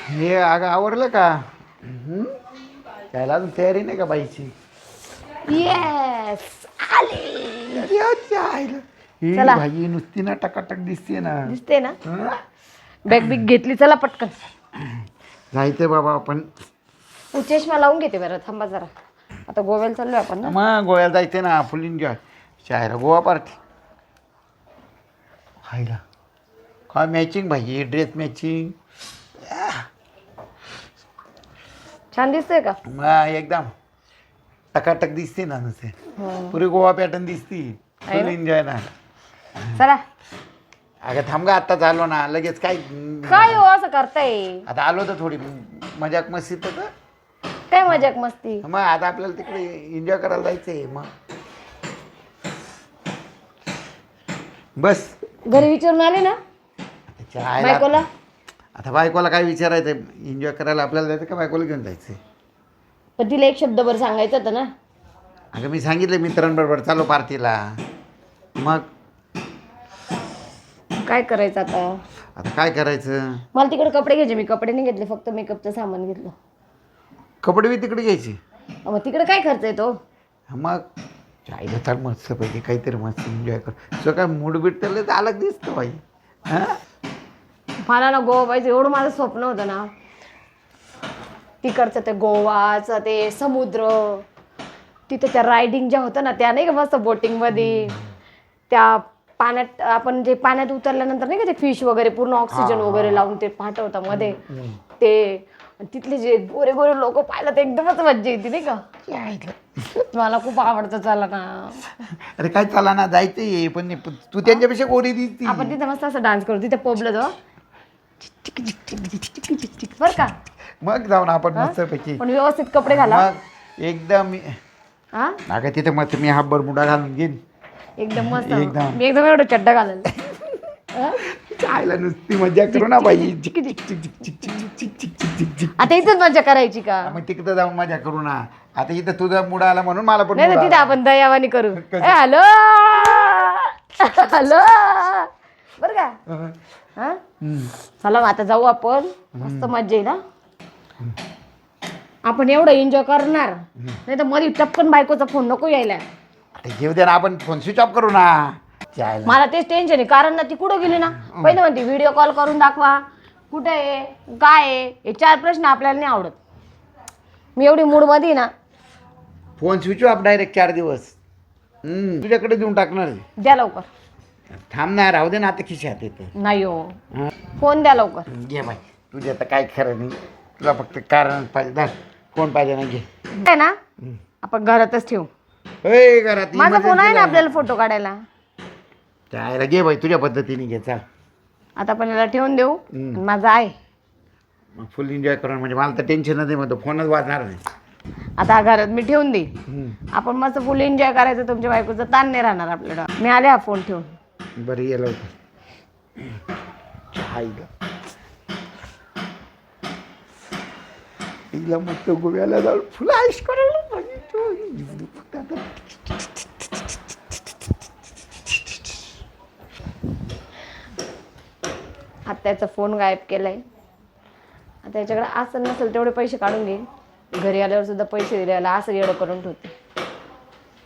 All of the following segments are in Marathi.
हे अगं आवरलं का? त्याला अजून तयारी नाही का बाईची? येस आले. ही चला. भाई नुसती ना टकाटक दिसते ना. दिसते ना. हं? बॅग बिग घेतली, चला पटकन. जायचं बाबा आपण. चष्मा लावून घेते बरं, थांबा जरा. आता गोव्याला चाललोय आपण ना. मग गोव्याला जायचं ना, फुल एन्जॉय. शायरा गोवा पार्टी खायला काय मॅचिंग भाई, ड्रेस मॅचिंग. छान दिसतोय का? मग एकदम टकाटक दिसते ना नुसते. पुरी गोवा पॅटर्न दिसती. आहे फुल ना? एन्जॉय ना. चला. अगं थांब गा, आता झालो ना लगेच काय. काय हो असं करताय? आता आलो तर थोडी मजाक मस्ती तर कर. काय मजाक मस्ती? मग आता आपल्याला तिकडे एन्जॉय करायला जायचंय. मग बस घरी विचारून आले ना त्याच्या आईला. बायकोला? आता बायकोला काय विचारायचं? एन्जॉय करायला आपल्याला जायचं का बायकोला घेऊन जायचंय? पण तिला एक शब्दभर सांगायचं होतं ना. अगं मी सांगितलं मित्रांबरोबर चालू पार्टीला. मग काय करायचं आता? आता काय करायचं? मला तिकडे कपडे घ्यायचे, मी कपडे नाही घेतले, फक्त मेकअपचं सामान घेतलं. कपडे बी तिकडे घ्यायचे? मग तिकडे काय खर्च येतो? मग चायला तर मस्त पाहिजे, काहीतरी मस्त एन्जॉय कर. तुझं काय मूड बीट त्याला तर अलग दिसतं बाई. हां मला ना गोवा पाहिजे, एवढं माझं स्वप्न होतं ना. तिकडचं ते गोवाचं ते समुद्र, तिथे त्या रायडिंग ज्या होतं ना त्या, नाही का मस्त बोटिंगमध्ये, त्या पाण्यात आपण जे पाण्यात उतरल्यानंतर नाही का ते फिश वगैरे पूर्ण ऑक्सिजन वगैरे लावून ते पाठवतं मध्ये ते. तिथले जे गोरे गोरे लोक पाहिलं तर एकदमच मज्जा येते नाही का. मला खूप आवडतं. चला ना. अरे काय चाला ना, जायचंय पण तू त्यांच्यापेक्षा गोरी दिसती. आपण तिथे मस्त असं डान्स करू तिथे पबला जाऊ बर का. मग जाऊ ना आपण मस्त पैकी. पण व्यवस्थित कपडे घाला. मग एकदम. हा अगं तिथे मस्त मी हा बरमुडा घालून घेईन. एकदम मस्त. एकदम. मी एकदम एवढं चड्डा घालेल. खायला नुसती मजा करू ना बाई. आता इथंच मजा करायची का? मग तिकडे जाऊन मजा करू ना. आता इथं तुझा मुडा आला म्हणून मला पण नाही mood ना, तिथे आला. आपण दयावानी करू. हॅलो हॅलो बर का. हा चला मग आता जाऊ आपण. मस्त मजा येईल ना. आपण एवढं एन्जॉय करणार, नाही तर मध्ये टपकन बायकोचा फोन नको यायला. आता घेऊ दे ना, आपण फोन स्विच ऑफ करू ना. चायला. मला तेच टेन्शन आहे, कारण ना ती कुठं गेली ना, पहिले म्हणते व्हिडिओ कॉल करून दाखवा, कुठे आहे, काय आहे, हे 4 प्रश्न आपल्याला नाही आवडत. मी एवढी मूडमध्ये आहे ना. फोन स्विच ऑफ डायरेक्ट 4 दिवस. तुझ्याकडे देऊन टाकणार आहे. द्या लवकर. थांब ना, राहू दे ना, आता खिशात येते. नाही हो, फोन द्या लवकर. घे बाई, तुझ्या तर काय खरं नाही. तुला फक्त कारण पाहिजे ना, कोण पाहिजे ना, घे. आहे ना, आपण घरातच ठेवू. घरात माझा फोन आहे ना आपल्याला फोटो काढायला. त्याला घे बाई, तुझ्या पद्धतीने घे. चाल आता आपण याला ठेवून देऊ. माझा आहे. मग फुल एन्जॉय करून, म्हणजे मला तर टेन्शन नाही, म्हणतो फोनच वाजणार नाही. आता घरात मी ठेवून देईन. आपण मस्त फुल एन्जॉय करायचं. तुमच्या बायकोचं ताण नाही राहणार आपल्याला. मी आले हा फोन ठेवून. बरं ये लवकर. हिला मस्त गोव्याला जाऊन फुल आयुष करायला पाहिजे. आत्याचा फोन गायब केलाय. आता याच्याकडे असं नसेल तेवढे पैसे काढून घेईन. घरी आल्यावर सुद्धा पैसे द्यायला असं येडं करून ठेवते.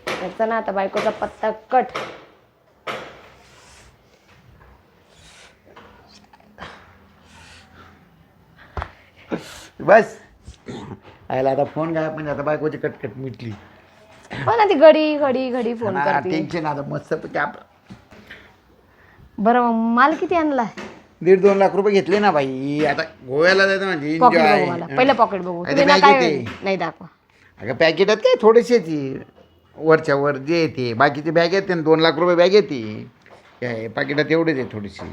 त्याचा ना आता बायकोचा पत्ता कट. बस आयला आता फोन गायब, म्हणजे आता बायकोची कटकट मिटली. पण ती घडी घडी घडी फोन करते. टेन्शन आता मस्त पैकी. बरं मग माल किती आणला? 1.5-2 लाख रुपये घेतले ना बाई. आता गोव्याला जायचं म्हणजे पॉकेट enjoy. बघू मला. पहिलं पॉकेट बघू. अरे तुम्ही ना बॅग काय येते. नाही दाखवा. अगं पॅकेटात काय थोडेसे येते, वरच्या वर जे येते. बाकीची बॅग येते ना, 2 लाख रुपये बॅग येते. काय पाकिटात एवढेच आहे थोडीशी.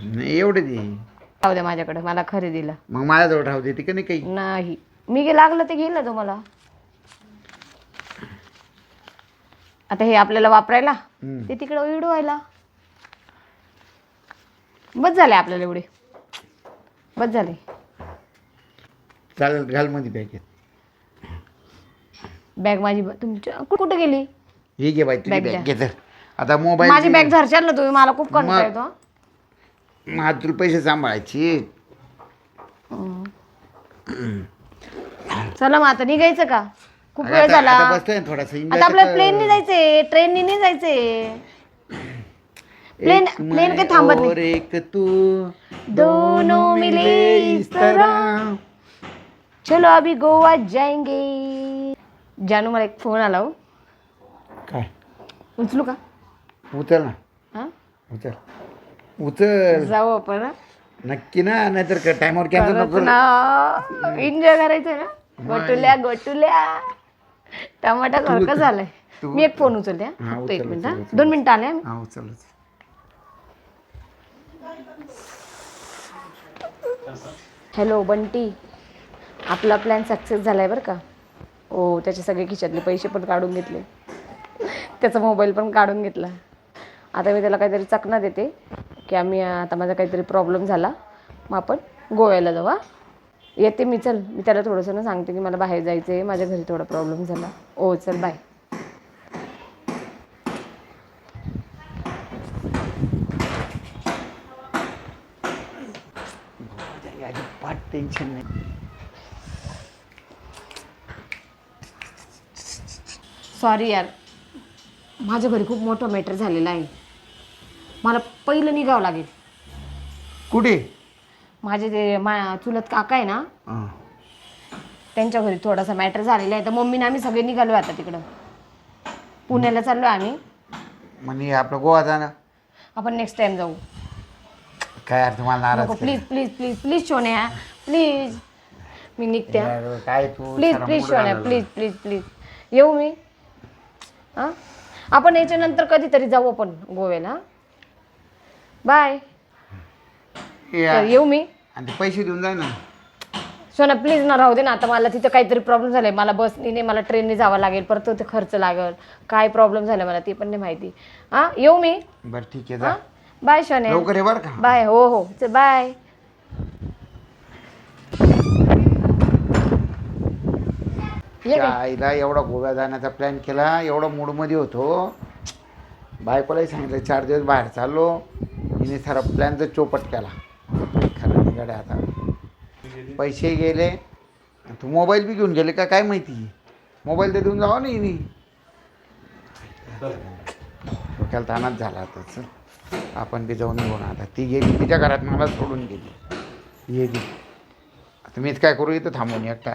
नाही एवढेच आहे. राहू द्या माझ्याकडे, मला खरेदीला. मग माझ्याजवळ राहू दे का नाही काही. नाही, मी लागलं ते घेईल ना तुम्हाला. आता हे आपल्याला वापरायला, ते तिकडे उडवायला. बस झाले आपल्याला एवढे. बस झाले. चालेल, घाल मध्ये बॅगेत. बॅग माझी तुमच्या कुठे गेली? हे घे बाई तुझी बॅग बॅग घे तर. आता मोबाईल माझी बॅग धरशाल ना तुम्ही, मला खूप कंटाळा येतो. मग तुला पैसे सांभाळायची. चला मग आता निघायचं का? खूप वेळ आता झाला. आता बसतोय ना थोडासा enjoy आता आपल्याला तर प्लेनने जायचंय, ट्रेनने नाही जायचंय. प्लेन प्लेन काही थांबत और नाही. एक तू दोनों मिले इस तरह, चलो अभी गोवा जाएंगे. जानू मला एक फोन आला हो. काय उचलू का? उचल ना, हा उचल जाऊ आपण हा? नक्की ना, नाहीतर टाइमवर कॅन्सल खरंच नको. ना, एन्जॉय करायचं ना. गोटुल्या गोटुल्या टमाटा सारखं झालंय. मी एक फोन उचलते हा. हा, फक्त एक उचल, मिनिट उचल, हा. उचल. 2 मिनिटं आले हा. हा उचलच. हॅलो बंटी, आपला प्लॅन सक्सेस झालाय बरं का. हो, त्याचे सगळे खिशातले पैसे पण काढून घेतले, त्याचा मोबाईल पण काढून घेतला. आता मी त्याला काहीतरी चकना देते की आम्ही आता माझा काहीतरी प्रॉब्लेम झाला, मग आपण गोव्याला जाऊ. हा येते मी. चल, मी त्याला थोडंसं ना सांगते की मला बाहेर जायचं आहे, माझ्या घरी थोडा प्रॉब्लेम झाला. ओ चल बाय. अजिबात टेन्शन नाही. सॉरी यार, माझ्या घरी खूप मोठं मॅटर झालेलं आहे. मला पहिलं निघावं लागेल. कुठे? माझे ते चुलत काका आहे ना, त्यांच्या घरी थोडासा मॅटर झालेला आहे. तर मम्मीने आम्ही सगळे निघालो आता तिकडं. पुण्याला चाललो आम्ही. म्हणजे आपलं गोवा जाणं आपण नेक्स्ट टाइम जाऊ. काय यार, तुम्हाला नाराज नको प्लीज प्लीज प्लीज प्लीज सोन्या, प्लीज. मी निघते हा. यार, काय तू प्लीज सारा प्लीज mood सोन्या, घालवला. Please please please. येऊ मी हां. आपण याच्यानंतर कधीतरी जाऊ आपण गोव्याला. बाय. या. येऊ मी. आणि ते पैसे देऊन जाय ना. सोना प्लीज ना, राहू दे ना. आता मला तिथं काहीतरी प्रॉब्लेम झालाय. मला बसने नाही, मला ट्रेनने जावं लागेल. परत ते खर्च लागेल. काय प्रॉब्लेम झाला मला ते पण नाही माहिती. हां येऊ मी. बरं ठीक आहे, जा बाय सोन्या. लवकर ये बरं का. बाय. हो हो चल बाय. ये काय? आईला एवढा गोव्या जाण्याचा प्लॅन केला, एवढा मूडमध्ये होतो. बायकोलाही सांगितलं 4 दिवस बाहेर चाललो. हिने सारा प्लॅनचा चौपट केला. खरं निघाडे आता. पैसे गेले, तू मोबाईल बी घेऊन गेले का काय माहिती. मोबाईल तर देऊन जावा ना हिने. डोक्याला ताणाच झाला आता. चल आपण बी जाऊन येऊ ना आता. ती गेली तिच्या घरात, मला सोडून गेली. ये ती आता मीच काय करू, इथं थांबून एकटा.